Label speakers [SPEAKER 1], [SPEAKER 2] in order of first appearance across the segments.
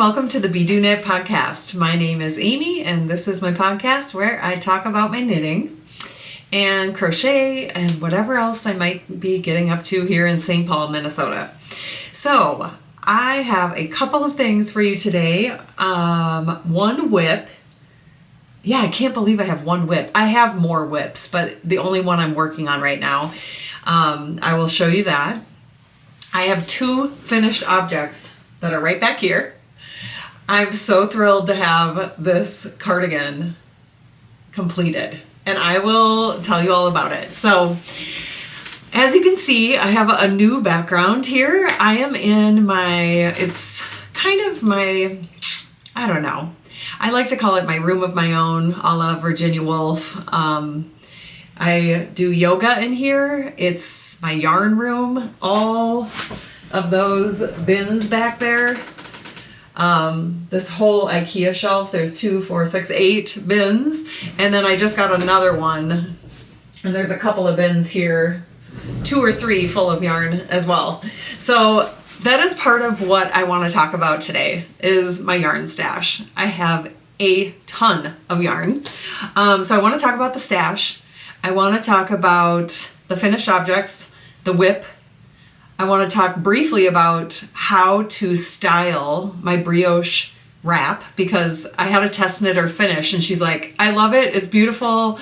[SPEAKER 1] welcome to the bedoknit podcast. My name is Amy and this is my podcast where I talk about my knitting and crochet and whatever else I might be getting up to here in St. Paul, Minnesota. So I have a couple of things for you today. One whip. Yeah, I can't believe I have one whip. I have more whips, but the only one I'm working on right now. I will show you that. I have two finished objects that are right back here. I'm so thrilled to have this cardigan completed, and I will tell you all about it. So, as you can see, I have a new background here. I am in it's kind of my, I don't know. I like to call it my room of my own, a la Virginia Woolf. I do yoga in here. It's my yarn room. All of those bins back there. This whole IKEA shelf, there's 2, 4, 6, 8 bins. And then I just got another one. And there's a couple of bins here, 2 or 3 full of yarn as well. So that is part of what I want to talk about today is my yarn stash. I have a ton of yarn. So I want to talk about the stash. I want to talk about the finished objects, the whip. I want to talk briefly about how to style my Brioche Wrap because I had a test knitter finish and she's like, I love it, it's beautiful,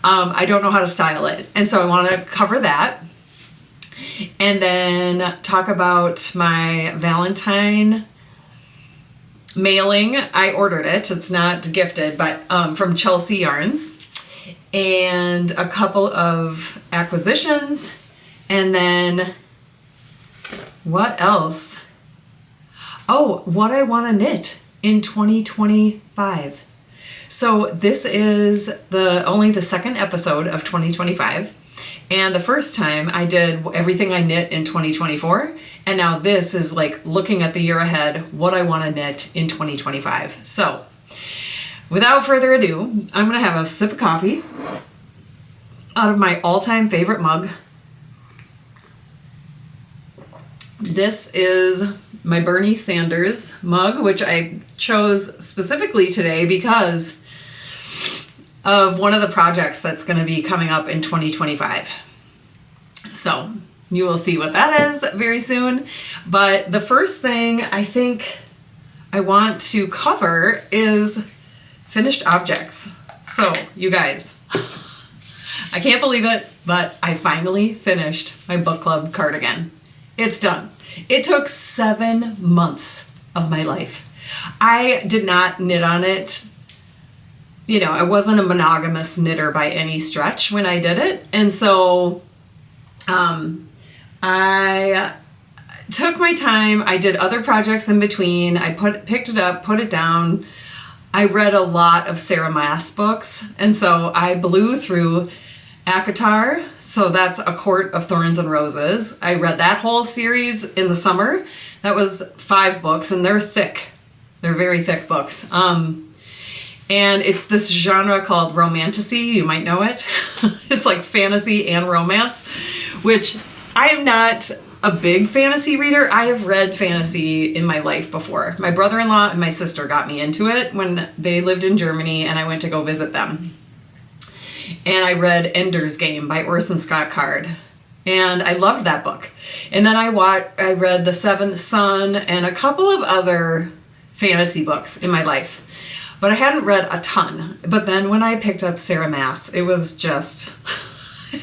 [SPEAKER 1] I don't know how to style it. And so I want to cover that. And then talk about my Valentine mailing. I ordered it, it's not gifted, but from Chelsea Yarns. And a couple of acquisitions. And then what else? Oh, what I want to knit in 2025. So this is only the second episode of 2025. And the first time I did everything I knit in 2024. And now this is like looking at the year ahead, what I want to knit in 2025. So without further ado, I'm going to have a sip of coffee out of my all-time favorite mug. This is my Bernie Sanders mug, which I chose specifically today because of one of the projects that's going to be coming up in 2025. So you will see what that is very soon. But the first thing I think I want to cover is finished objects. So you guys, I can't believe it, but I finally finished my book club cardigan. It's done. It took 7 months of my life. I did not knit on it. You know, I wasn't a monogamous knitter by any stretch when I did it. And so I took my time. I did other projects in between. I picked it up, put it down. I read a lot of Sarah Maas books. And so I blew through ACOTAR, so that's A Court of Thorns and Roses. I read that whole series in the summer. That was 5 books, and they're thick. They're very thick books. And it's this genre called romantasy. You might know it. It's like fantasy and romance, which I am not a big fantasy reader. I have read fantasy in my life before. My brother-in-law and my sister got me into it when they lived in Germany, and I went to go visit them. And I read Ender's Game by Orson Scott Card. And I loved that book. And then I read The Seventh Son and a couple of other fantasy books in my life. But I hadn't read a ton. But then when I picked up Sarah Maas, it was just,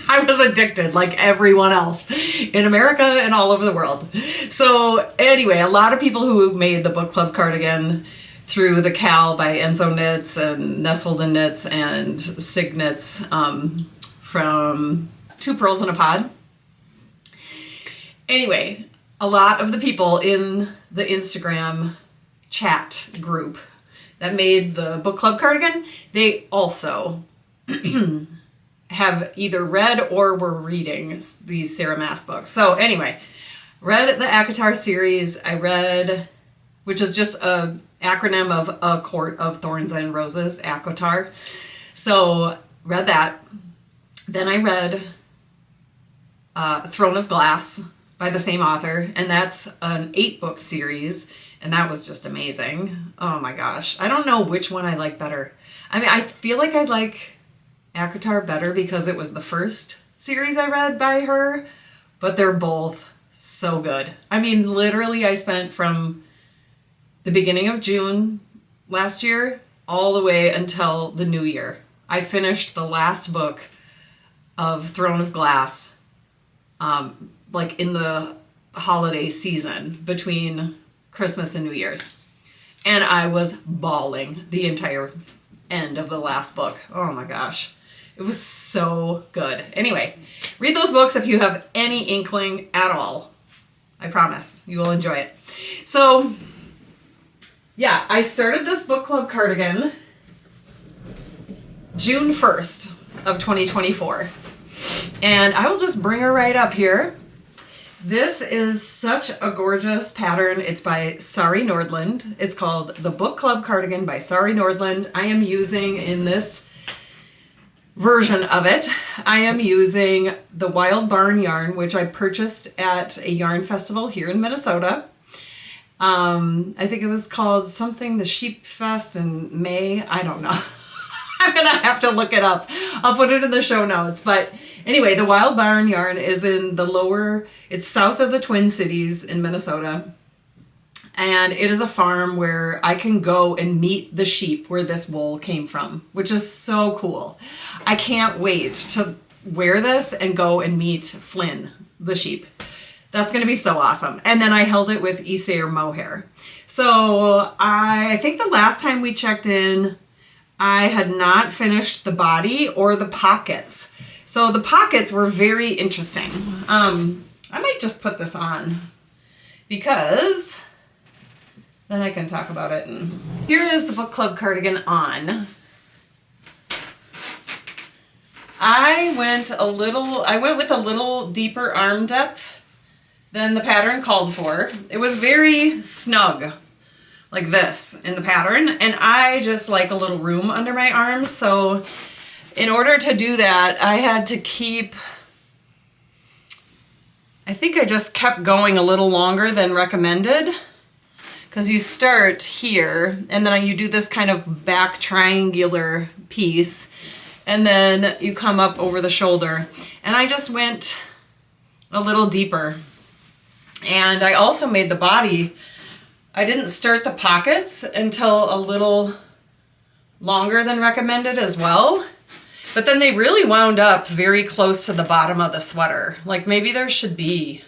[SPEAKER 1] I was addicted like everyone else in America and all over the world. So anyway, a lot of people who made the book club cardigan through the Cowl by Enzo Knits and Nestled in Knits and Sig Knits from 2 Pearls in a Pod. Anyway, a lot of the people in the Instagram chat group that made the book club cardigan, they also have either read or were reading these Sarah Maas books. So anyway, read the ACOTAR series. I read, which is just a acronym of A Court of Thorns and Roses, ACOTAR. So read that. Then I read Throne of Glass by the same author, and that's an 8-book series, and that was just amazing. Oh my gosh. I don't know which one I like better. I mean, I feel like I like ACOTAR better because it was the first series I read by her, but they're both so good. I mean, literally I spent from the beginning of June last year all the way until the new year. I finished the last book of Throne of Glass, like in the holiday season between Christmas and New Year's. And I was bawling the entire end of the last book. Oh my gosh. It was so good. Anyway, read those books if you have any inkling at all. I promise you will enjoy it. So yeah, I started this book club cardigan June 1st of 2024. And I will just bring her right up here. This is such a gorgeous pattern. It's by Sari Nordland. It's called The Book Club Cardigan by Sari Nordland. I am using, in this version of it, I am using the Wild Barn yarn, which I purchased at a yarn festival here in Minnesota. I think it was called something, the Sheep Fest in May. I don't know. I'm gonna have to look it up. I'll put it in the show notes. But anyway, the Wild Barn yarn is in the lower, it's south of the Twin Cities in Minnesota. And it is a farm where I can go and meet the sheep where this wool came from, which is so cool. I can't wait to wear this and go and meet Flynn, the sheep. That's going to be so awesome. And then I held it with Isair mohair. So I think the last time we checked in, I had not finished the body or the pockets. So the pockets were very interesting. I might just put this on because then I can talk about it. And here is the book club cardigan on. I went with a little deeper arm depth than the pattern called for. It was very snug, like this in the pattern, and I just like a little room under my arms. So in order to do that, I had to I think I just kept going a little longer than recommended, because you start here and then you do this kind of back triangular piece and then you come up over the shoulder, and I just went a little deeper. And I also made the body, I didn't start the pockets until a little longer than recommended as well. But then they really wound up very close to the bottom of the sweater. Like maybe there should be,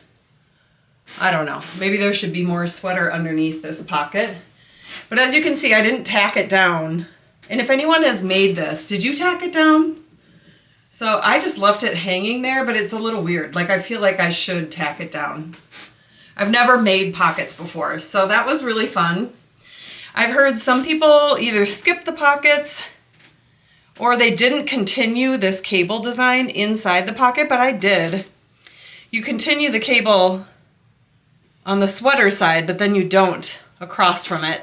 [SPEAKER 1] I don't know, maybe there should be more sweater underneath this pocket. But as you can see, I didn't tack it down. And if anyone has made this, did you tack it down? So I just left it hanging there, but it's a little weird. Like I feel like I should tack it down. I've never made pockets before, so that was really fun. I've heard some people either skip the pockets or they didn't continue this cable design inside the pocket, but I did. You continue the cable on the sweater side, but then you don't across from it.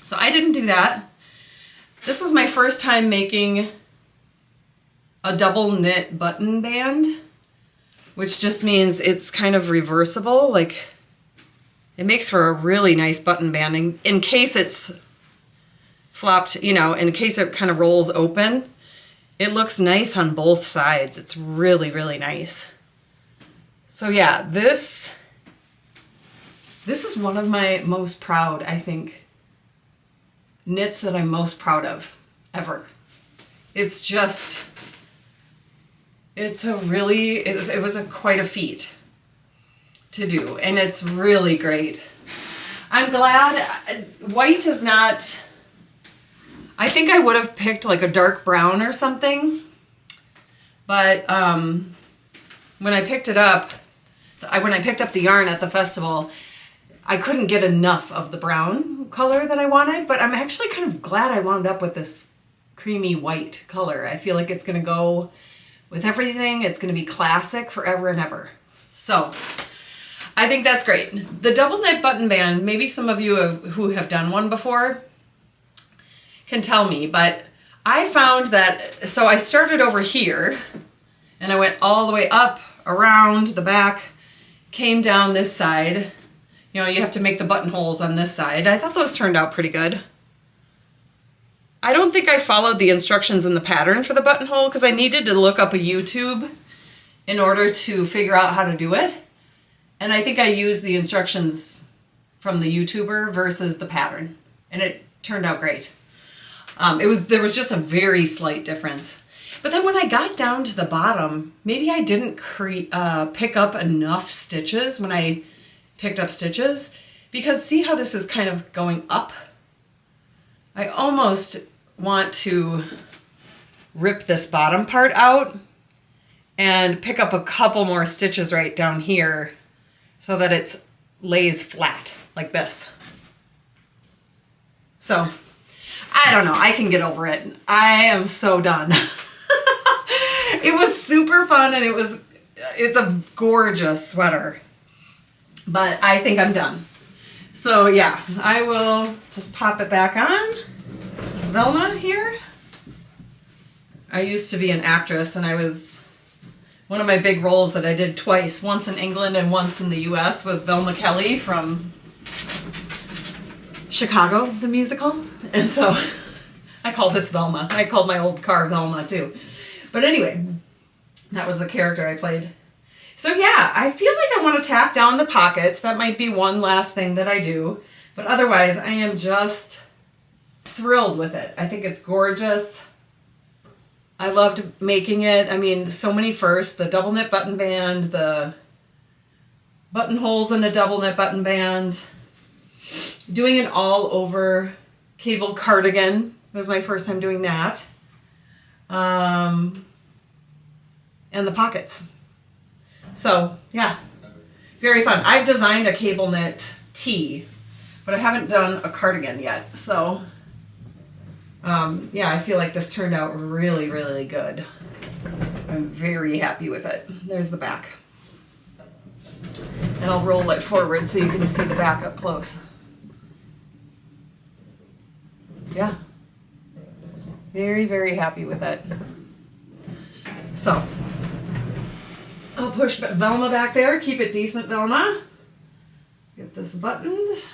[SPEAKER 1] So I didn't do that. This was my first time making a double knit button band, which just means it's kind of reversible. Like it makes for a really nice button banding in case it's flopped, you know, in case it kind of rolls open. It looks nice on both sides. It's really, really nice. So yeah, this is one of my most proud, I think, knits that I'm most proud of ever. It's just, it was quite a feat to do, and it's really great. I'm glad white is not, I think I would have picked like a dark brown or something, but when I picked it up, when I picked up the yarn at the festival, I couldn't get enough of the brown color that I wanted, but I'm actually kind of glad I wound up with this creamy white color. I feel like it's going to go with everything. It's going to be classic forever and ever. So I think that's great. The double knit button band, maybe some of you who have done one before can tell me, but I found that, so I started over here and I went all the way up around the back came down this side. You know, you have to make the buttonholes on this side. I thought those turned out pretty good. I don't think I followed the instructions in the pattern for the buttonhole because I needed to look up a YouTube in order to figure out how to do it. And I think I used the instructions from the YouTuber versus the pattern. And it turned out great. There was just a very slight difference. But then when I got down to the bottom, maybe I didn't pick up enough stitches when I picked up stitches, because see how this is kind of going up? I almost want to rip this bottom part out and pick up a couple more stitches right down here so that it lays flat like this. So I don't know, I can get over it. I am so done. It was super fun, and it's a gorgeous sweater, but I think I'm done. So yeah, I will just pop it back on. Velma here. I used to be an actress, and one of my big roles that I did twice, once in England and once in the US, was Velma Kelly from Chicago, the musical. And so I call this Velma. I called my old car Velma too. But anyway, that was the character I played. So yeah, I feel like I want to tack down the pockets. That might be one last thing that I do. But otherwise, I am just thrilled with it. I think it's gorgeous. I loved making it. I mean, so many firsts. The double knit button band, the buttonholes in a double knit button band. Doing it all over cable cardigan was my first time doing that. And the pockets. So yeah, very fun. I've designed a cable knit tee, but I haven't done a cardigan yet. So yeah, I feel like this turned out really, really good. I'm very happy with it. There's the back. And I'll roll it forward so you can see the back up close. Yeah. Very, very happy with it. So I'll push Velma back there, keep it decent, Velma. Get this buttoned.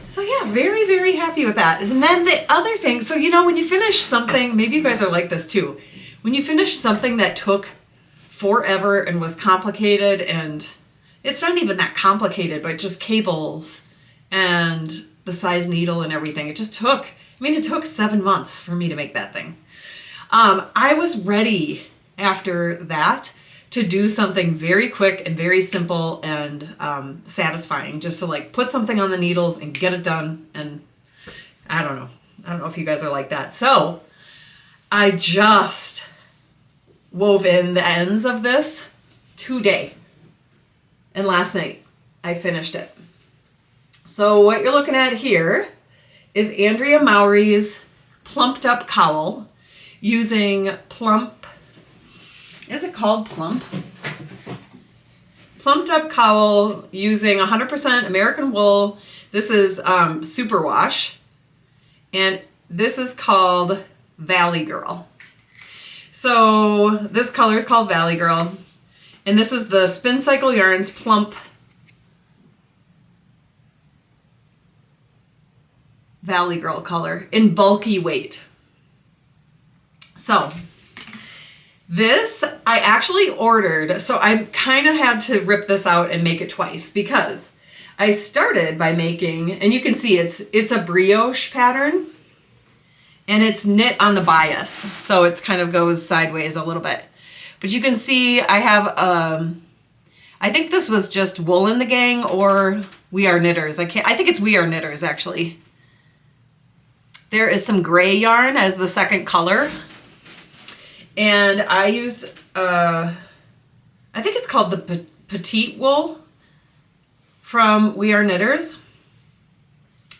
[SPEAKER 1] So yeah, very, very happy with that. And then the other thing, so you know, when you finish something, maybe you guys are like this too. When you finish something that took forever and was complicated, and it's not even that complicated, but just cables and the size needle and everything. It took 7 months for me to make that thing. I was ready after that to do something very quick and very simple and satisfying, just to like put something on the needles and get it done. And I don't know if you guys are like that. So I just wove in the ends of this today, and last night I finished it. So what you're looking at here is Andrea Mowry's Plumped Up Cowl using is it called Plump? Plumped Up Cowl using 100% American wool. This is superwash, and this is called Valley Girl. So this color is called Valley Girl, and this is the Spin Cycle Yarns Plump Valley Girl color in bulky weight. So this I actually ordered, so I kind of had to rip this out and make it twice, because I started by making, and you can see it's a brioche pattern, and it's knit on the bias, so it kind of goes sideways a little bit. But you can see I have I think this was just Wool in the Gang or We Are Knitters. I think it's We Are Knitters actually. There is some gray yarn as the second color. And I used, I think it's called the Petite Wool from We Are Knitters.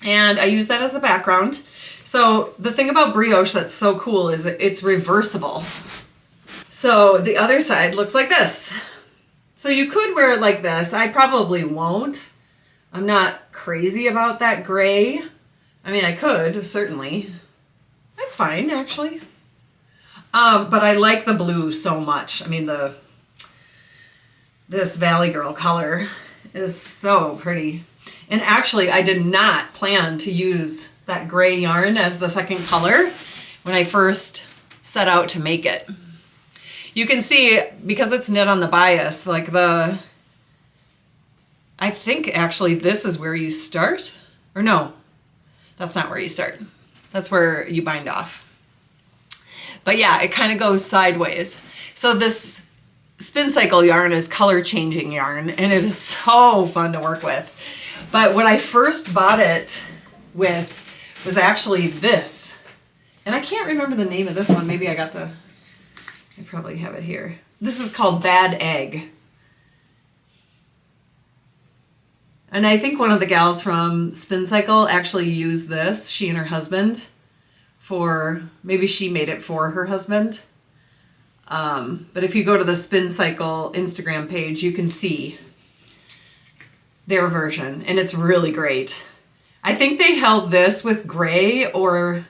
[SPEAKER 1] And I used that as the background. So the thing about brioche that's so cool is it's reversible. So the other side looks like this. So you could wear it like this. I probably won't. I'm not crazy about that gray. I mean, I could, certainly. That's fine, actually. But I like the blue so much. I mean, This Valley Girl color is so pretty. And actually, I did not plan to use that gray yarn as the second color when I first set out to make it. You can see, because it's knit on the bias, like I think actually this is where you start. Or no, that's not where you start. That's where you bind off. But yeah, it kind of goes sideways. So this spin cycle yarn is color changing yarn, and it is so fun to work with. But what I first bought it with was actually this. And I can't remember the name of this one. Maybe I probably have it here. This is called Bad Egg. And I think one of the gals from Spin Cycle actually used this, she and her husband, maybe she made it for her husband. But if you go to the Spin Cycle Instagram page, you can see their version, and it's really great. I think they held this with gray or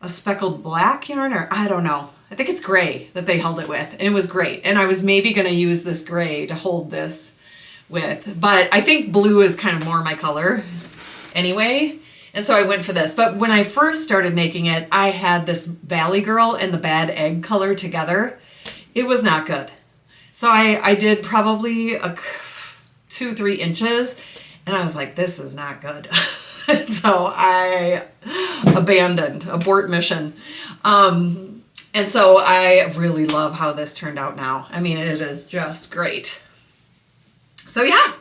[SPEAKER 1] a speckled black yarn, or I don't know. I think it's gray that they held it with, and it was great. And I was maybe going to use this gray to hold this with, but I think blue is kind of more my color anyway, and so I went for this. But when I first started making it, I had this Valley Girl and the Bad Egg color together. It was not good. So I did probably 2-3 inches, and I was like, this is not good. So I abort mission. And so I really love how this turned out now. I mean, it is just great. So yeah,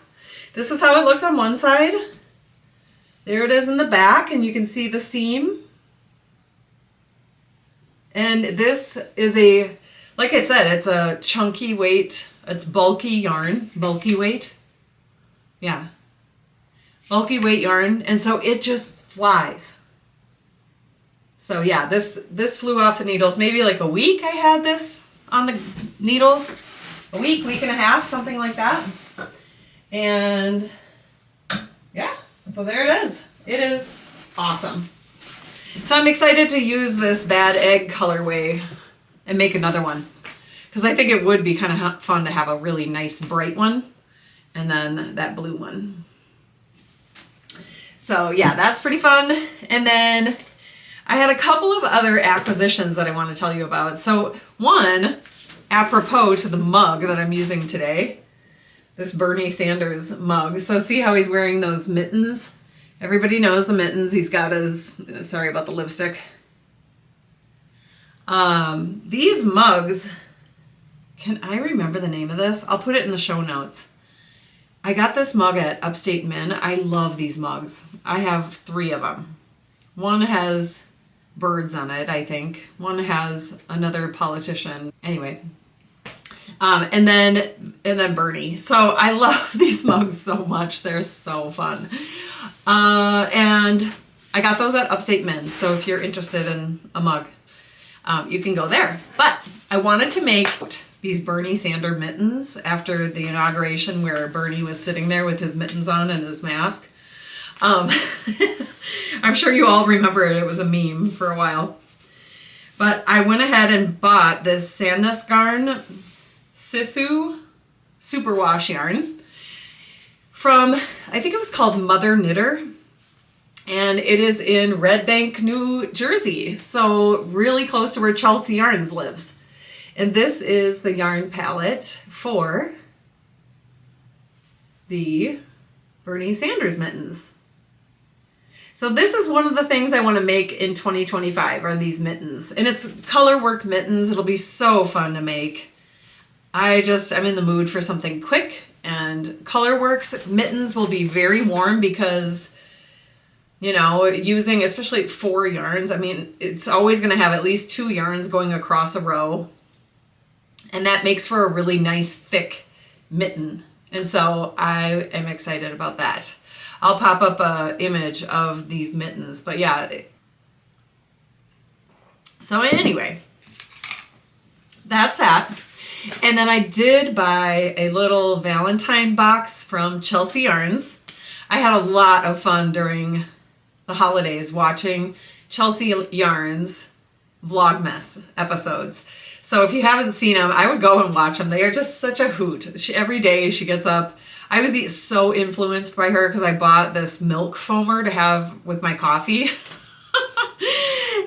[SPEAKER 1] this is how it looks on one side. There it is in the back, and you can see the seam. And this is like I said, it's a chunky weight, it's bulky yarn, bulky weight. Yeah, bulky weight yarn, and so it just flies. So yeah, this flew off the needles. Maybe like a week I had this on the needles. A week and a half, something like that. And yeah, so there it is. It is awesome. So I'm excited to use this Bad Egg colorway and make another one, because I think it would be kind of fun to have a really nice bright one and then that blue one. So yeah, that's pretty fun. And then I had a couple of other acquisitions that I want to tell you about. So one, apropos to the mug that I'm using today, this Bernie Sanders mug. So see how he's wearing those mittens? Everybody knows the mittens. He's got his, sorry about the lipstick. These mugs, can I remember the name of this? I'll put it in the show notes. I got this mug at Upstate Min. I love these mugs. I have 3 of them. One has birds on it, I think. One has another politician. Anyway. And then Bernie. So I love these mugs so much. They're so fun. And I got those at Upstate Men's. So if you're interested in a mug, you can go there. But I wanted to make these Bernie Sanders mittens after the inauguration, where Bernie was sitting there with his mittens on and his mask. I'm sure you all remember it. It was a meme for a while. But I went ahead and bought this Sandnes Garn Sisu Superwash yarn from, I think it was called Mother Knitter, and it is in Red Bank, New Jersey, so really close to where Chelsea Yarns lives. And this is the yarn palette for the Bernie Sanders mittens. So this is one of the things I want to make in 2025 are these mittens, and it's color work mittens. It'll be so fun to make. I'm in the mood for something quick, and Colorworks mittens will be very warm because, you know, using especially 4 yarns, I mean, it's always going to have at least 2 yarns going across a row, and that makes for a really nice thick mitten. And so I am excited about that. I'll pop up an image of these mittens, but yeah. So anyway, that's that. And then I did buy a little Valentine box from Chelsea Yarns. I had a lot of fun during the holidays watching Chelsea Yarns Vlogmas episodes. So if you haven't seen them, I would go and watch them. They are just such a hoot. Every day she gets up. I was so influenced by her because I bought this milk foamer to have with my coffee.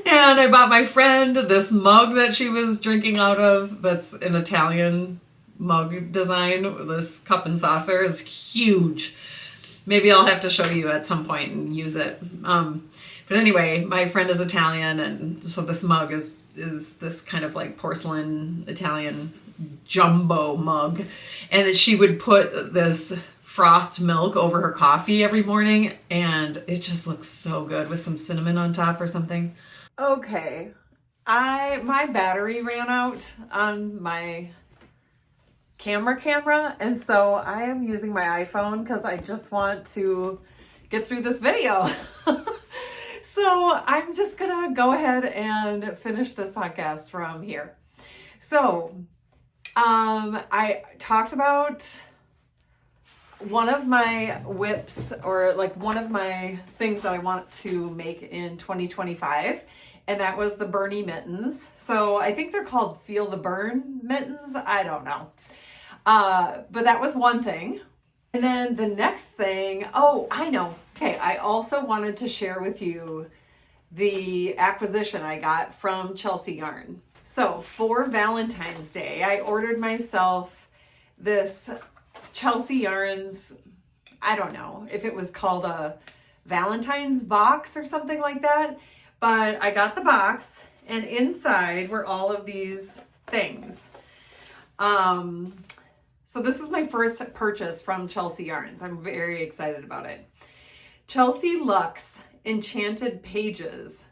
[SPEAKER 1] And I bought my friend this mug that she was drinking out of. That's an Italian mug design. This cup and saucer is huge. Maybe I'll have to show you at some point and use it. But anyway, my friend is Italian, and so this mug is this kind of like porcelain Italian jumbo mug. And she would put this frothed milk over her coffee every morning, and it just looks so good with some cinnamon on top or something. Okay, my battery ran out on my camera, and so I am using my iPhone because I just want to get through this video. So I'm just gonna go ahead and finish this podcast from here. So I talked about one of my whips, or like one of my things that I want to make in 2025, and that was the Bern Mittens. So I think they're called Feel the Bern Mittens. I don't know. But that was one thing. And then the next thing, oh, I know. Okay, I also wanted to share with you the acquisition I got from Chelsea Yarn. So for Valentine's Day, I ordered myself this Chelsea Yarns, I don't know if it was called a Valentine's Box or something like that, but I got the box, and inside were all of these things. So this is my first purchase from Chelsea Yarns. I'm very excited about it. Chelsea Luxe Enchanted Pages,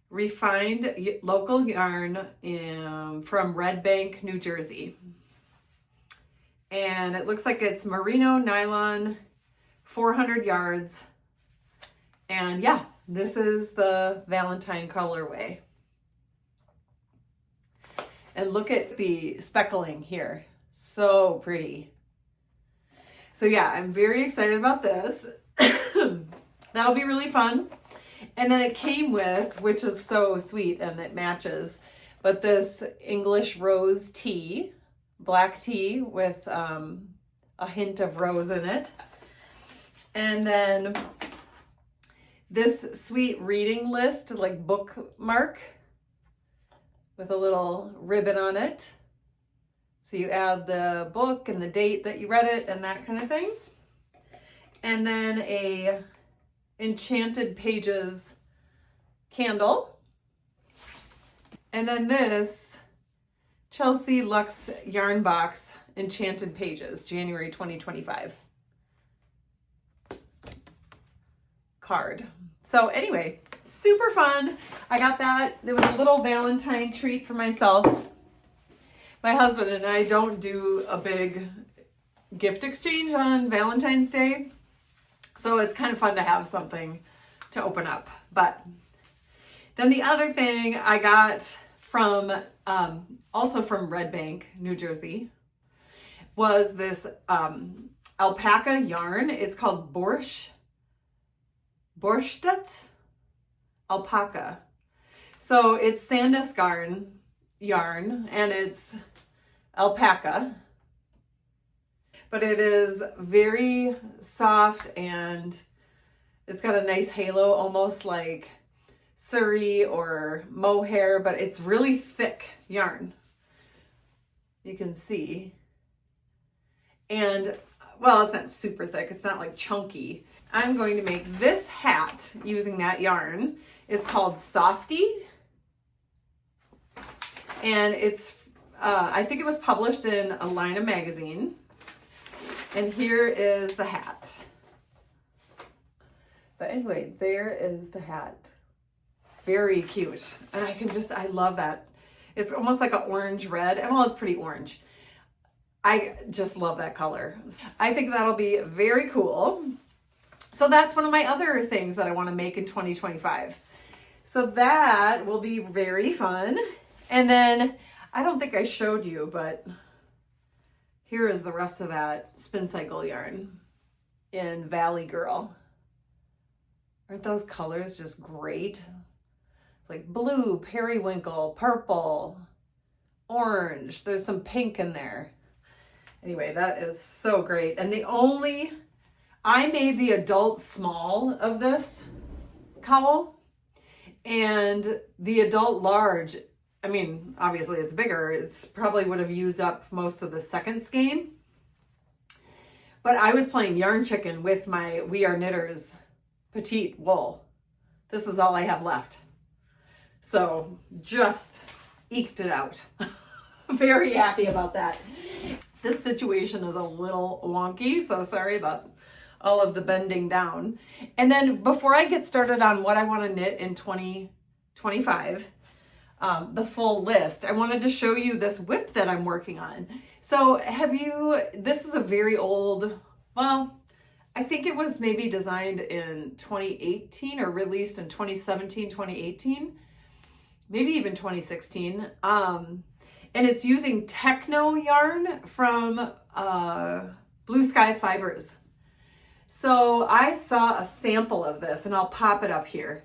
[SPEAKER 1] refined local yarn from Red Bank, New Jersey. And it looks like it's merino nylon, 400 yards. And yeah, this is the Valentine colorway. And look at the speckling here. So pretty. So yeah, I'm very excited about this. That'll be really fun. And then it came with, which is so sweet and it matches, but this English rose tea, black tea with a hint of rose in it. And then this sweet reading list, like bookmark with a little ribbon on it. So you add the book and the date that you read it and that kind of thing. And then a Enchanted Pages candle. And then this Chelsea Luxe Yarn Box Enchanted Pages, January 2025 card. So anyway, super fun. I got that. It was a little Valentine treat for myself. My husband and I don't do a big gift exchange on Valentine's Day, so it's kind of fun to have something to open up. But then the other thing I got from, also from Red Bank, New Jersey, was this alpaca yarn. It's called Borscht alpaca. So it's Sanduskarn yarn, and it's alpaca, but it is very soft and it's got a nice halo, almost like Surrey or mohair, but it's really thick yarn. You can see. And well, it's not super thick. It's not like chunky. I'm going to make this hat using that yarn. It's called Softie. And it's, I think it was published in a line of magazine. And here is the hat. But anyway, there is the hat. Very cute. And I love that. It's almost like an orange red. Well, it's pretty orange. I just love that color. I think that'll be very cool. So that's one of my other things that I want to make in 2025. So that will be very fun. And then, I don't think I showed you, but here is the rest of that spin cycle yarn in Valley Girl. Aren't those colors just great? It's like blue, periwinkle, purple, orange. There's some pink in there. Anyway, that is so great. And I made the adult small of this cowl, and the adult large, I mean, obviously it's bigger. It's probably would have used up most of the second skein. But I was playing yarn chicken with my We Are Knitters petite wool. This is all I have left. So just eked it out. Very happy about that. This situation is a little wonky, so sorry about all of the bending down. And then before I get started on what I want to knit in 2025, the full list, I wanted to show you this whip that I'm working on. So this is a very old, well, I think it was maybe designed in 2018 or released in 2017, 2018, maybe even 2016. And it's using techno yarn from Blue Sky Fibers. So I saw a sample of this, and I'll pop it up here.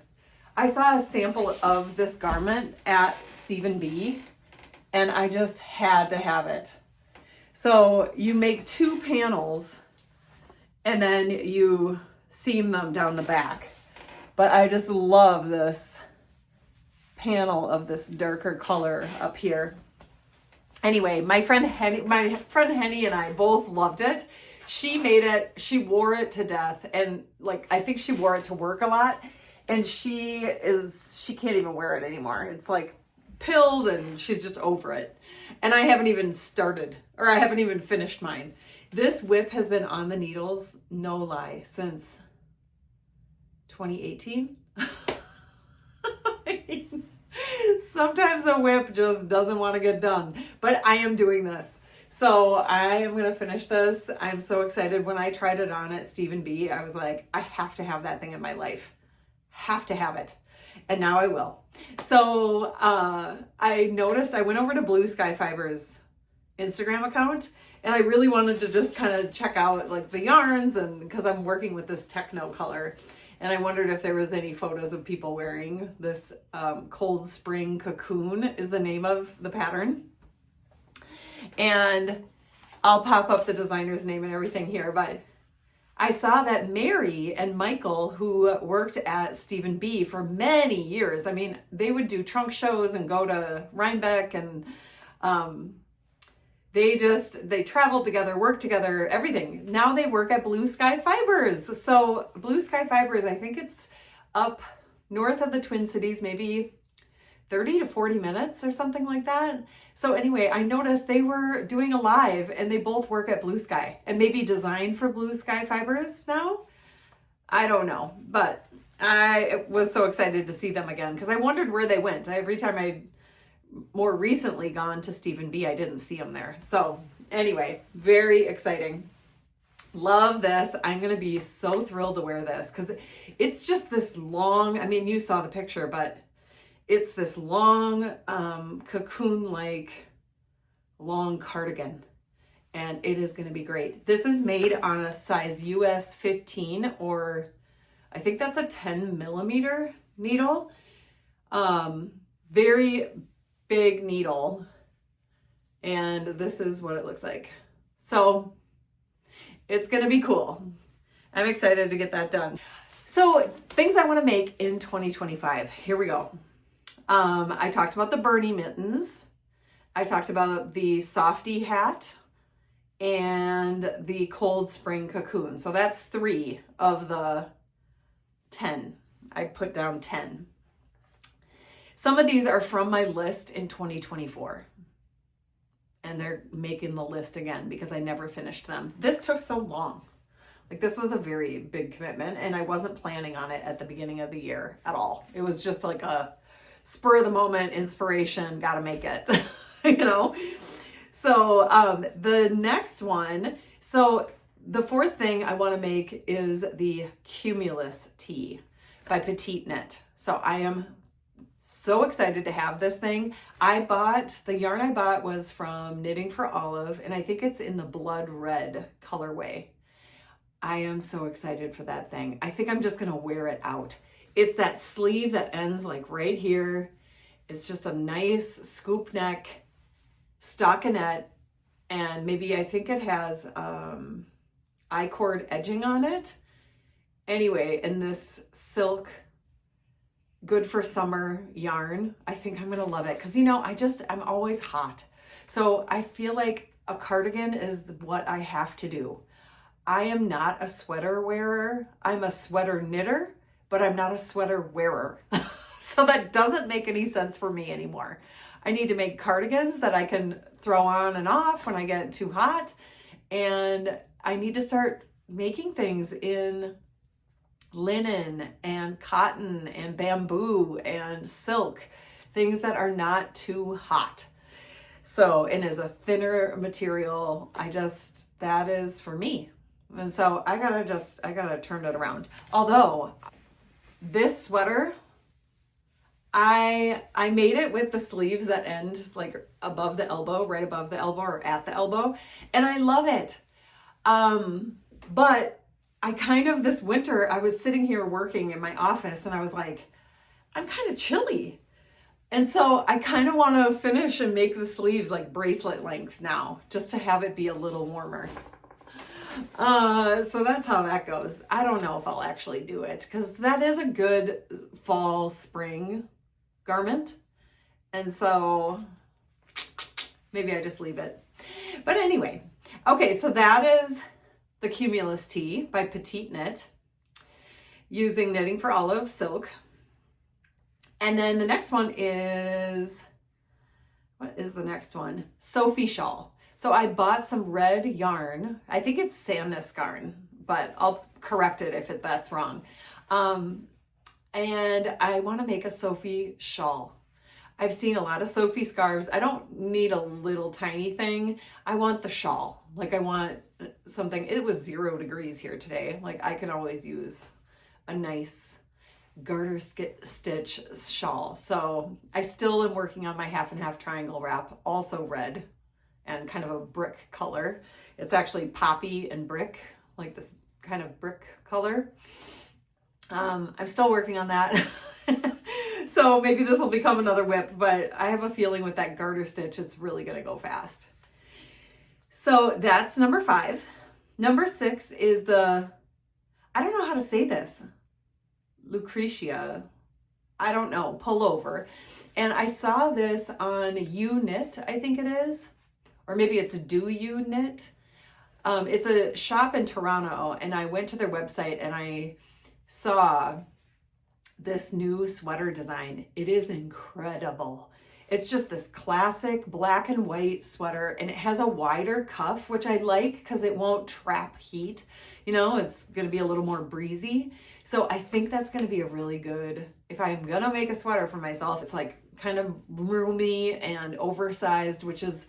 [SPEAKER 1] I saw a sample of this garment at Stephen B, and I just had to have it. So you make 2 panels, and then you seam them down the back. But I just love this panel of this darker color up here. Anyway, my friend Henny and I both loved it. She made it, she wore it to death, and like I think she wore it to work a lot, and she can't even wear it anymore. It's like pilled and she's just over it. And I haven't even finished mine. This whip has been on the needles, no lie, since 2018. Sometimes a whip just doesn't want to get done, but I am doing this. So I am going to finish this. I'm so excited. When I tried it on at Stephen B, I was like, I have to have that thing in my life. Have to have it. And now I will. So I noticed, I went over to Blue Sky Fibers Instagram account, and I really wanted to just kind of check out like the yarns, and because I'm working with this techno color. And I wondered if there was any photos of people wearing this Cold Spring Cocoon is the name of the pattern. And I'll pop up the designer's name and everything here, but I saw that Mary and Michael, who worked at Stephen B for many years, I mean, they would do trunk shows and go to Rhinebeck, and they traveled together, worked together, everything. Now they work at Blue Sky Fibers. So Blue Sky Fibers, I think it's up north of the Twin Cities, maybe 30 to 40 minutes or something like that. So anyway, I noticed they were doing a live, and they both work at Blue Sky and maybe design for Blue Sky Fibers now. I don't know, but I was so excited to see them again because I wondered where they went. Every time I'd more recently gone to Stephen B, I didn't see them there. So anyway, very exciting. Love this. I'm going to be so thrilled to wear this because it's just this long, I mean, you saw the picture, but it's this long cocoon-like long cardigan, and it is going to be great. This is made on a size US 15, or I think that's a 10 millimeter needle. Very big needle, and this is what it looks like. So it's going to be cool. I'm excited to get that done. So things I want to make in 2025. Here we go. I talked about the Bern Mittens. I talked about the Softie Hat and the Cold Spring Cocoon. So that's 3 of the 10. I put down 10. Some of these are from my list in 2024. And they're making the list again because I never finished them. This took so long. Like, this was a very big commitment, and I wasn't planning on it at the beginning of the year at all. It was just like a spur of the moment inspiration, gotta make it, you know? So the next one, so the 4th thing I wanna make is the Cumulus Tee by Petite Knit. So I am so excited to have this thing. The yarn I bought was from Knitting for Olive, and I think it's in the blood red colorway. I am so excited for that thing. I think I'm just gonna wear it out. It's that sleeve that ends like right here. It's just a nice scoop neck, stockinette, and maybe I think it has I-cord edging on it. Anyway, in this silk, good for summer yarn, I think I'm gonna love it. Cause you know, I'm always hot. So I feel like a cardigan is what I have to do. I am not a sweater wearer. I'm a sweater knitter, but I'm not a sweater wearer. So that doesn't make any sense for me anymore. I need to make cardigans that I can throw on and off when I get too hot. And I need to start making things in linen and cotton and bamboo and silk, things that are not too hot. So, and as a thinner material, that is for me. And so I gotta turn it around. Although this sweater, I made it with the sleeves that end like above the elbow, right above the elbow or at the elbow. And I love it. But I this winter, I was sitting here working in my office and I was like, I'm kind of chilly. And so I kind of want to finish and make the sleeves like bracelet length now, just to have it be a little warmer. So that's how that goes. I don't know if I'll actually do it because that is a good fall, spring garment. And so maybe I just leave it. But anyway, okay, so that is the Cumulus Tee by Petite Knit using Knitting for Olive silk. And then the next one is, what is the next one? Sophie Shawl. So I bought some red yarn. I think it's Sandnes yarn, but I'll correct it if that's wrong. And I want to make a Sophie shawl. I've seen a lot of Sophie scarves. I don't need a little tiny thing. I want the shawl. Like I want something, it was 0 degrees here today. Like I can always use a nice garter stitch shawl. So I still am working on my half and half triangle wrap, also red and kind of a brick color. It's actually poppy and brick, like this kind of brick color. I'm still working on that. So maybe this will become another whip, but I have a feeling with that garter stitch, it's really gonna go fast. So that's number 5. Number 6 is I don't know how to say this. Lucrecia, I don't know, pullover. And I saw this on You Knit, I think it is, or maybe it's Do You Knit. It's a shop in Toronto, and I went to their website and I saw this new sweater design. It is incredible. It's just this classic black and white sweater, and it has a wider cuff, which I like because it won't trap heat. You know, it's going to be a little more breezy. So I think that's going to be a really good, if I'm going to make a sweater for myself, it's like kind of roomy and oversized, which is,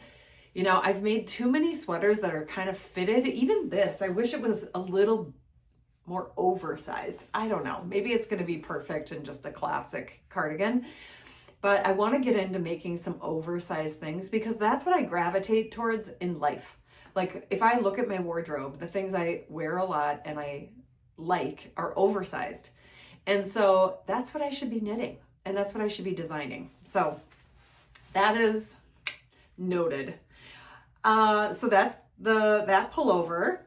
[SPEAKER 1] you know, I've made too many sweaters that are kind of fitted. Even this, I wish it was a little more oversized. I don't know. Maybe it's going to be perfect in just a classic cardigan. But I want to get into making some oversized things because that's what I gravitate towards in life. Like if I look at my wardrobe, the things I wear a lot and I like are oversized. And so that's what I should be knitting and that's what I should be designing. So that is noted. So that's that pullover.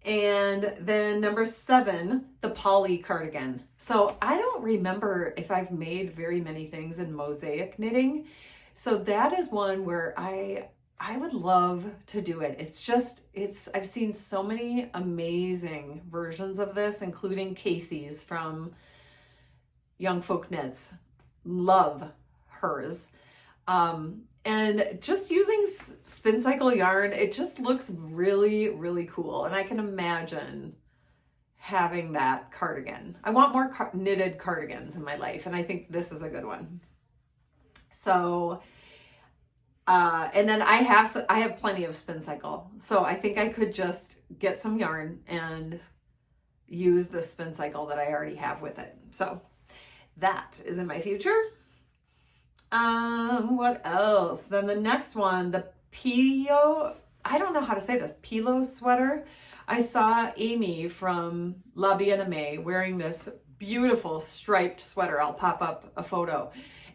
[SPEAKER 1] And then number 7, the Paulie Cardigan. So I don't remember if I've made very many things in mosaic knitting. So that is one where I would love to do it. I've seen so many amazing versions of this, including Casey's from Young Folk Knits. Love hers. And just using spin cycle yarn, it just looks really, really cool. And I can imagine having that cardigan. I want more knitted cardigans in my life, and I think this is a good one. So, and then I have plenty of spin cycle. So I think I could just get some yarn and use the spin cycle that I already have with it. So that is in my future. What else? Then the next one, the Piilo, I don't know how to say this, Piilo Sweater. I saw Amy from La Bien-Aimée wearing this beautiful striped sweater. I'll pop up a photo.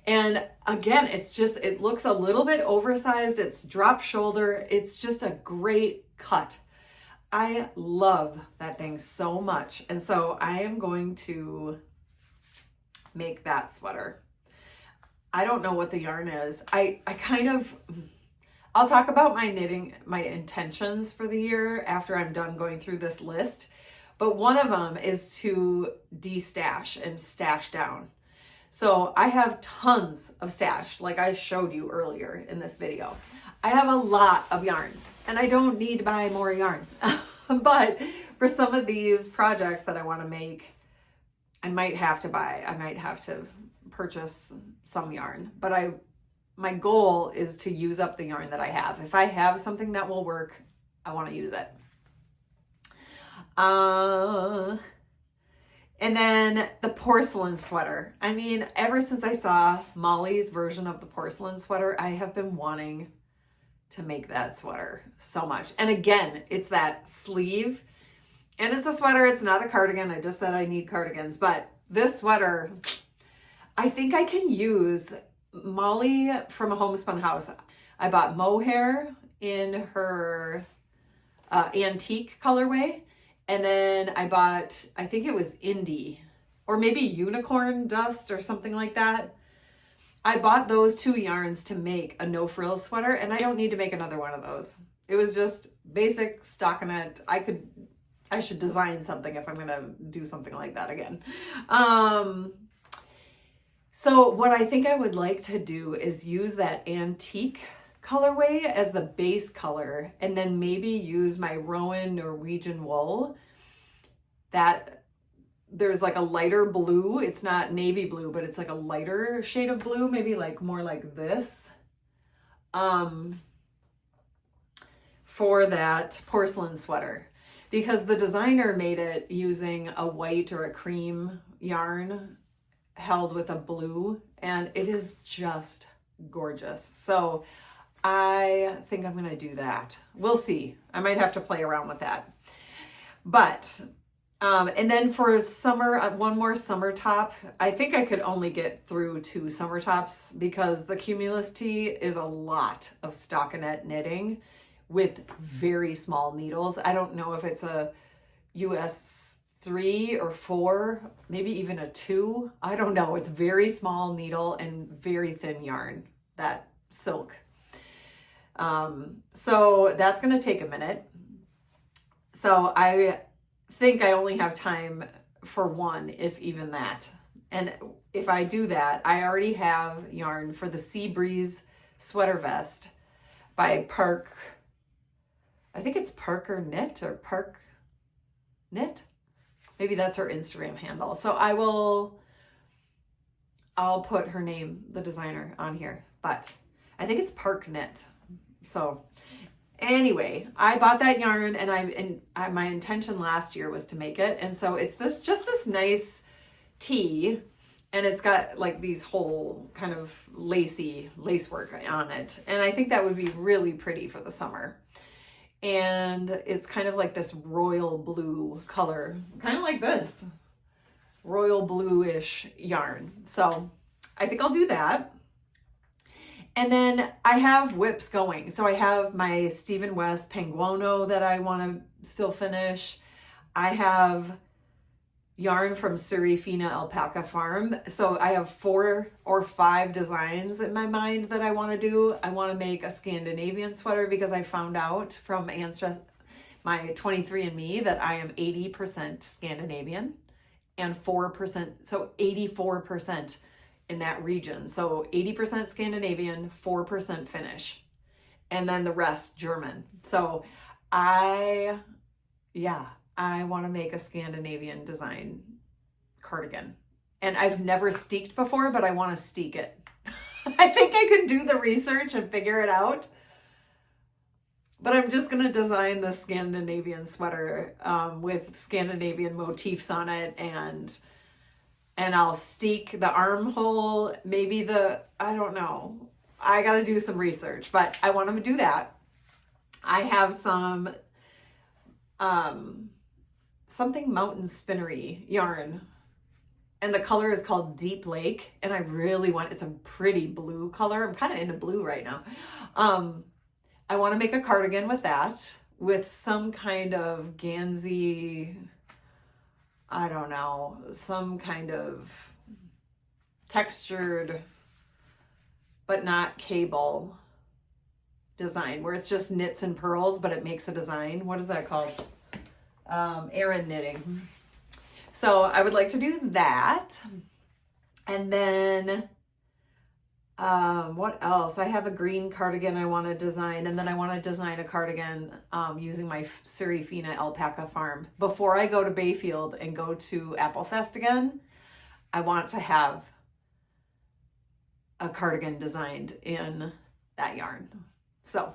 [SPEAKER 1] And again, it looks a little bit oversized. It's drop shoulder. It's just a great cut. I love that thing so much. And so I am going to make that sweater. I don't know what the yarn is. I'll talk about my knitting, my intentions for the year after I'm done going through this list. But one of them is to de-stash and stash down. So I have tons of stash, like I showed you earlier in this video. I have a lot of yarn and I don't need to buy more yarn. But for some of these projects that I want to make, I might have to purchase some yarn. But my goal is to use up the yarn that I have. If I have something that will work, I want to use it. And then the porcelain sweater. I mean, ever since I saw Molly's version of the porcelain sweater, I have been wanting to make that sweater so much. And again, it's that sleeve and it's a sweater. It's not a cardigan. I just said I need cardigans, but this sweater, I think I can use Molly from a Homespun House. I bought mohair in her antique colorway. And then I bought, I think it was Indie or maybe unicorn dust or something like that. I bought those two yarns to make a no frills sweater, and I don't need to make another one of those. It was just basic stockinette. I should design something if I'm going to do something like that again. So what I think I would like to do is use that antique colorway as the base color, and then maybe use my Rowan Norwegian wool. That there's like a lighter blue. It's not navy blue, but it's like a lighter shade of blue, maybe like more like this, for that porcelain sweater, because the designer made it using a white or a cream yarn held with a blue, and it is just gorgeous. So I think I'm going to do that. We'll see. I might have to play around with that. But, and then for summer, one more summer top. I think I could only get through 2 summer tops because the Cumulus Tee is a lot of stockinette knitting with very small needles. I don't know if it's a US 3 or 4, maybe even a 2. I don't know. It's very small needle and very thin yarn, that silk. So that's going to take a minute. So I think I only have time for one, if even that. And if I do that, I already have yarn for the Sea Breeze sweater vest by Park. I think it's Parker Knit or Park Knit. Maybe that's her Instagram handle. So I'll put her name, the designer, on here, but I think it's Park Knit. So anyway, I bought that yarn, and my intention last year was to make it. And so it's this nice tee, and it's got like these whole kind of lacy lacework on it. And I think that would be really pretty for the summer. And it's kind of like this royal blue color, kind of like this royal bluish yarn. So I think I'll do that. And then I have whips going. So I have my Stephen West Penguono that I want to still finish. I have yarn from Surifina Alpaca Farm. So I have 4 or 5 designs in my mind that I want to do. I want to make a Scandinavian sweater because I found out from my 23andMe that I am 80% Scandinavian and 4%, so 84% in that region. So 80% Scandinavian, 4% Finnish, and then the rest German. So I want to make a Scandinavian design cardigan. And I've never steeked before, but I want to steek it. I think I can do the research and figure it out. But I'm just going to design the Scandinavian sweater with Scandinavian motifs on it, and I'll steek the armhole, maybe I don't know. I got to do some research, but I want to do that. I have some something mountain spinnery yarn and the color is called Deep Lake, and I really want, it's a pretty blue color. I'm kind of into blue right now. I want to make a cardigan with that, with some kind of Gansey, I don't know, some kind of textured, but not cable design, where it's just knits and pearls, but it makes a design. What is that called? Aran knitting. So I would like to do that. And then what else? I have a green cardigan I want to design, and then I want to design a cardigan using my Serifina alpaca farm. Before I go to Bayfield and go to Applefest again, I want to have a cardigan designed in that yarn. So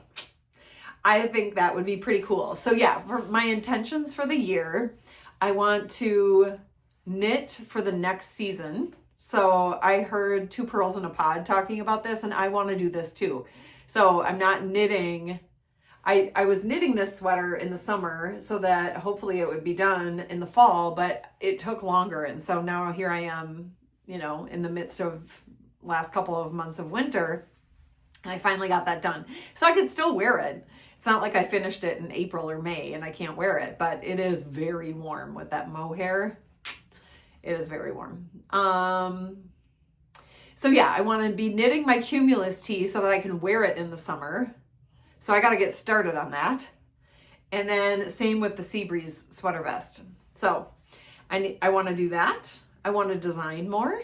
[SPEAKER 1] I think that would be pretty cool. So yeah, for my intentions for the year, I want to knit for the next season. So I heard Two Pearls in a Pod talking about this, and I want to do this too. So I'm not knitting. I was knitting this sweater in the summer so that hopefully it would be done in the fall, but it took longer. And so now here I am, you know, in the midst of last couple of months of winter, and I finally got that done. So I could still wear it. It's not like I finished it in April or May and I can't wear it, but it is very warm with that mohair. It is very warm. So yeah, I want to be knitting my Cumulus Tee so that I can wear it in the summer. So I got to get started on that. And then same with the Sea Breeze sweater vest. So I want to do that. I want to design more.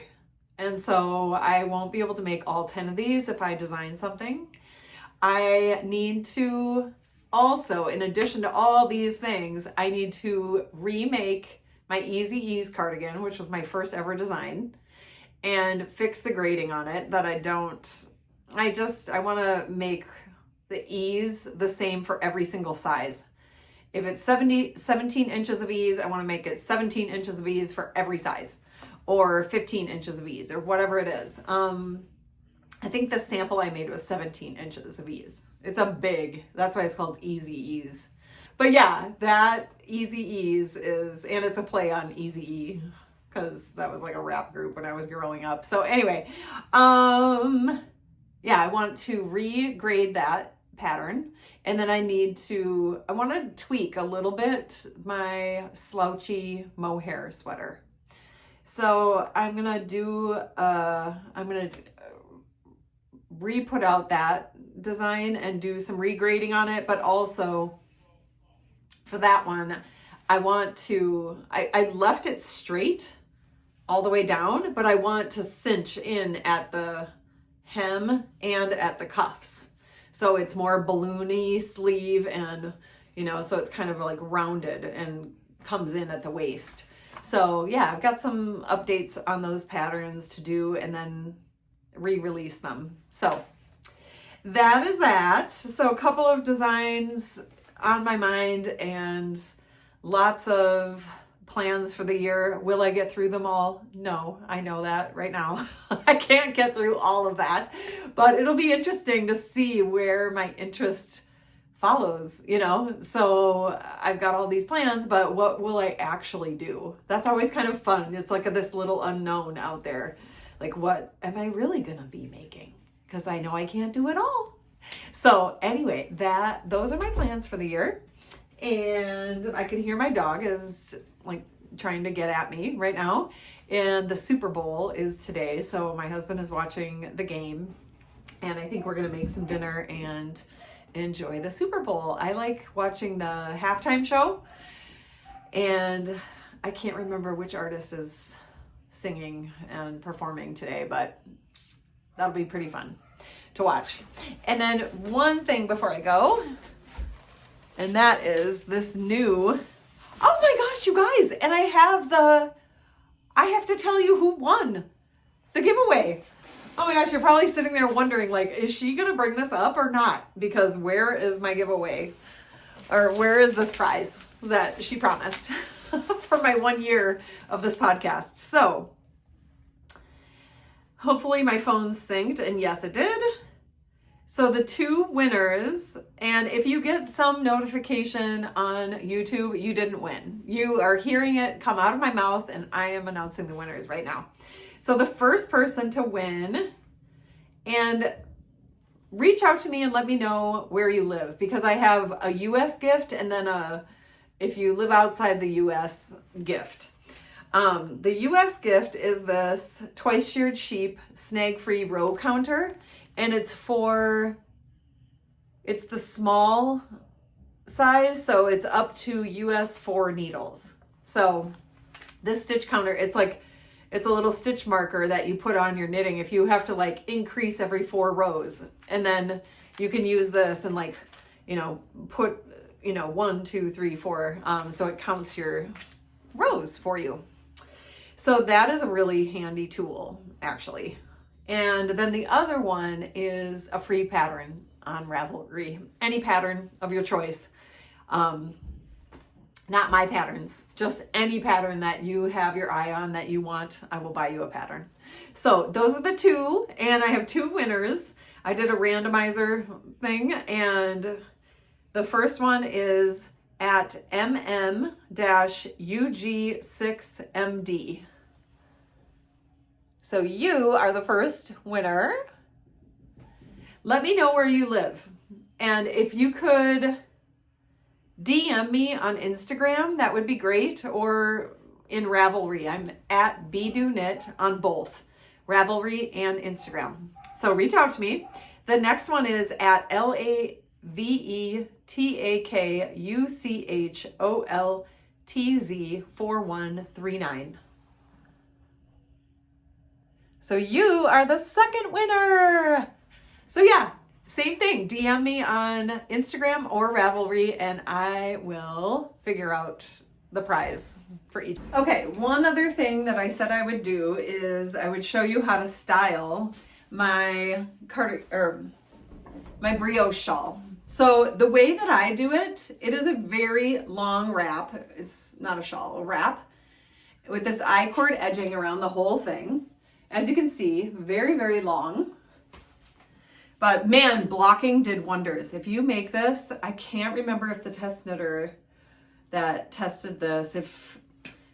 [SPEAKER 1] And so I won't be able to make all 10 of these if I design something. I need to also, in addition to all these things, I need to remake my Easy Ease cardigan, which was my first ever design, and fix the grading on it that I want to make the ease the same for every single size. If it's 17 inches of ease, I want to make it 17 inches of ease for every size, or 15 inches of ease, or whatever it is. I think the sample I made was 17 inches of ease. It's a big, that's why it's called Easy Ease. But yeah, that Easy Ease is, and it's a play on Easy E, because that was like a rap group when I was growing up. So anyway, yeah, I want to regrade that pattern, and then I want to tweak a little bit my slouchy mohair sweater. So I'm gonna re-put out that design and do some regrading on it, but also for that one, I left it straight all the way down, but I want to cinch in at the hem and at the cuffs. So it's more balloony sleeve, and, you know, so it's kind of like rounded and comes in at the waist. So yeah, I've got some updates on those patterns to do and then re-release them. So that is that. So a couple of designs on my mind and lots of plans for the year. Will I get through them all? No, I know that right now. I can't get through all of that, but it'll be interesting to see where my interest follows, you know? So I've got all these plans, but what will I actually do? That's always kind of fun. It's like this little unknown out there. Like, what am I really gonna be making? Because I know I can't do it all. So anyway, those are my plans for the year. And I can hear my dog is like trying to get at me right now. And the Super Bowl is today. So my husband is watching the game, and I think we're gonna make some dinner and enjoy the Super Bowl. I like watching the halftime show, and I can't remember which artist is singing and performing today, but that'll be pretty fun to watch. And then one thing before I go, and that is this new, oh my gosh, you guys, and I have to tell you who won the giveaway. Oh my gosh, you're probably sitting there wondering, like, is she gonna bring this up or not? Because where is my giveaway? Or where is this prize that she promised for my 1 year of this podcast? So hopefully my phone's synced, and yes, it did. So the two winners, and if you get some notification on YouTube, you didn't win. You are hearing it come out of my mouth, and I am announcing the winners right now. So the first person to win, and reach out to me and let me know where you live, because I have a US gift and then if you live outside the US gift. The US gift is this Twice Sheared Sheep snag-free row counter, and it's the small size, so it's up to US 4 needles. So this stitch counter, it's a little stitch marker that you put on your knitting if you have to like increase every 4 rows, and then you can use this and like, you know, put, you know, 1, 2, 3, 4, so it counts your rows for you. So that is a really handy tool, actually. And then the other one is a free pattern on Ravelry, any pattern of your choice. Not my patterns, just any pattern that you have your eye on that you want, I will buy you a pattern. So those are the two, and I have 2 winners. I did a randomizer thing, and the first one is at mm-ug6md. So you are the first winner. Let me know where you live. And if you could DM me on Instagram, that would be great, or in Ravelry. I'm at bedoknit on both Ravelry and Instagram. So reach out to me. The next one is at LAVETAKUCHOLTZ4139. So you are the second winner. So yeah, same thing. DM me on Instagram or Ravelry, and I will figure out the prize for each. Okay, one other thing that I said I would do is I would show you how to style my my brioche shawl. So the way that I do it, it is a very long wrap. It's not a shawl, a wrap with this I-cord edging around the whole thing. As you can see, very, very long. But man, blocking did wonders. If you make this, I can't remember if the test knitter that tested this, if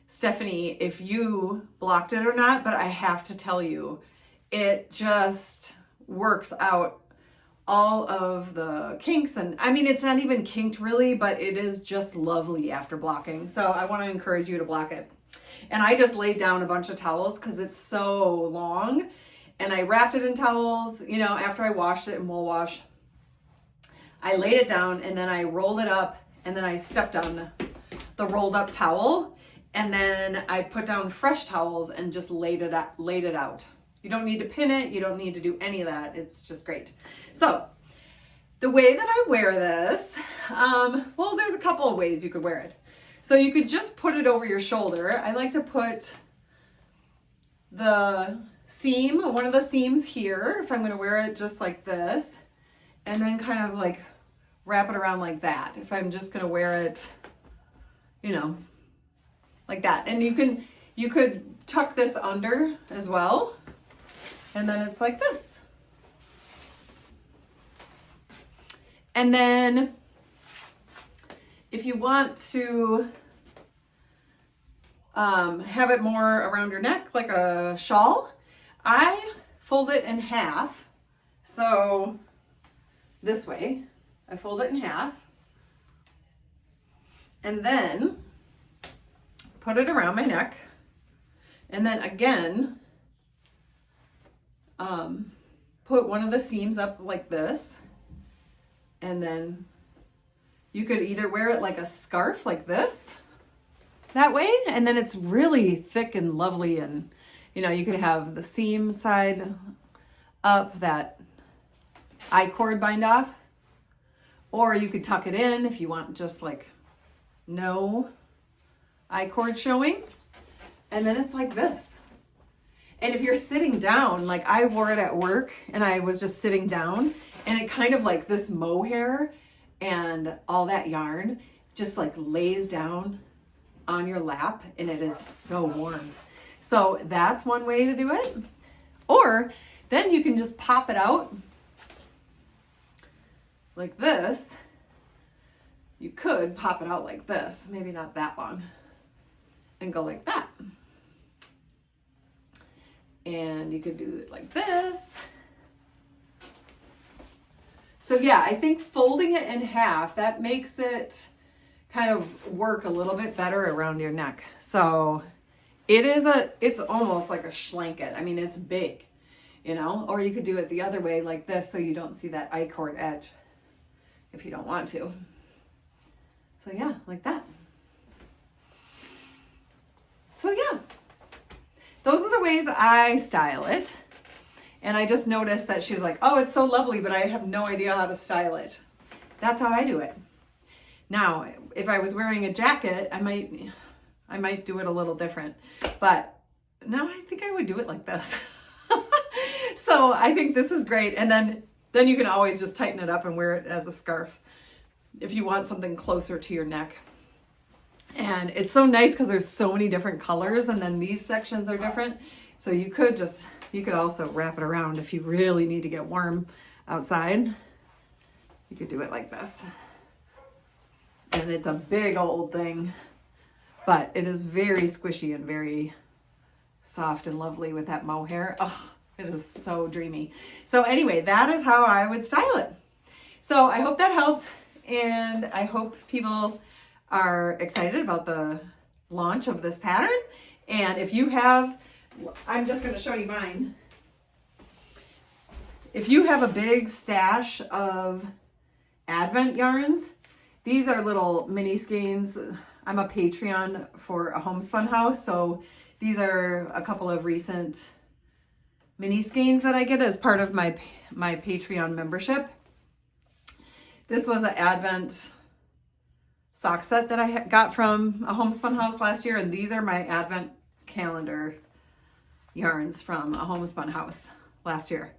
[SPEAKER 1] Stephanie, if you blocked it or not, but I have to tell you, it just works out all of the kinks. And I mean, it's not even kinked really, but it is just lovely after blocking. So I want to encourage you to block it. And I just laid down a bunch of towels because it's so long, and I wrapped it in towels, you know, after I washed it in wool wash. I laid it down, and then I rolled it up, and then I stepped on the rolled up towel, and then I put down fresh towels and just laid it out. You don't need to pin it. You don't need to do any of that. It's just great. So the way that I wear this, well, there's a couple of ways you could wear it. So you could just put it over your shoulder. I like to put the seam, one of the seams here, if I'm going to wear it just like this, and then kind of like wrap it around like that. If I'm just going to wear it, you know, like that. And you could tuck this under as well. And then it's like this. And then if you want to have it more around your neck, like a shawl, I fold it in half. So this way, I fold it in half, and then put it around my neck, and then again, put one of the seams up like this, and then you could either wear it like a scarf like this, that way, and then it's really thick and lovely, and you know, you could have the seam side up that I-cord bind off, or you could tuck it in if you want just like no I-cord showing, and then it's like this. And if you're sitting down, like I wore it at work and I was just sitting down, and it kind of like this mohair and all that yarn just like lays down on your lap, and it is so warm. So that's one way to do it. Or then you can just pop it out like this, you could pop it out like this, maybe not that long, and go like that. And you could do it like this. So yeah, I think folding it in half, that makes it kind of work a little bit better around your neck. So it's almost like a schlanket. I mean, it's big, you know, or you could do it the other way like this so you don't see that I-cord edge if you don't want to. So yeah, like that. So yeah, those are the ways I style it. And I just noticed that she was like, oh, it's so lovely, but I have no idea how to style it. That's how I do it. Now, if I was wearing a jacket, I might do it a little different. But no, I think I would do it like this. So I think this is great. And then you can always just tighten it up and wear it as a scarf if you want something closer to your neck. And it's so nice because there's so many different colors, and then these sections are different. So you could also wrap it around if you really need to get warm outside. You could do it like this. And it's a big old thing, but it is very squishy and very soft and lovely with that mohair. Oh, it is so dreamy. So anyway, that is how I would style it. So I hope that helped, and I hope people are excited about the launch of this pattern. And if you have, I'm just going to show you mine. If you have a big stash of Advent yarns, these are little mini skeins. I'm a Patreon for a homespun house, so these are a couple of recent mini skeins that I get as part of my Patreon membership. This was an Advent sock set that I got from a homespun house last year, and these are my Advent calendar yarns from a homespun house last year.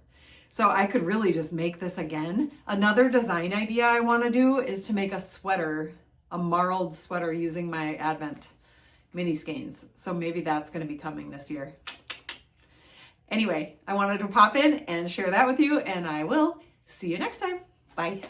[SPEAKER 1] So I could really just make this again. Another design idea I want to do is to make a sweater, a marled sweater using my Advent mini skeins. So maybe that's going to be coming this year. Anyway, I wanted to pop in and share that with you, and I will see you next time. Bye.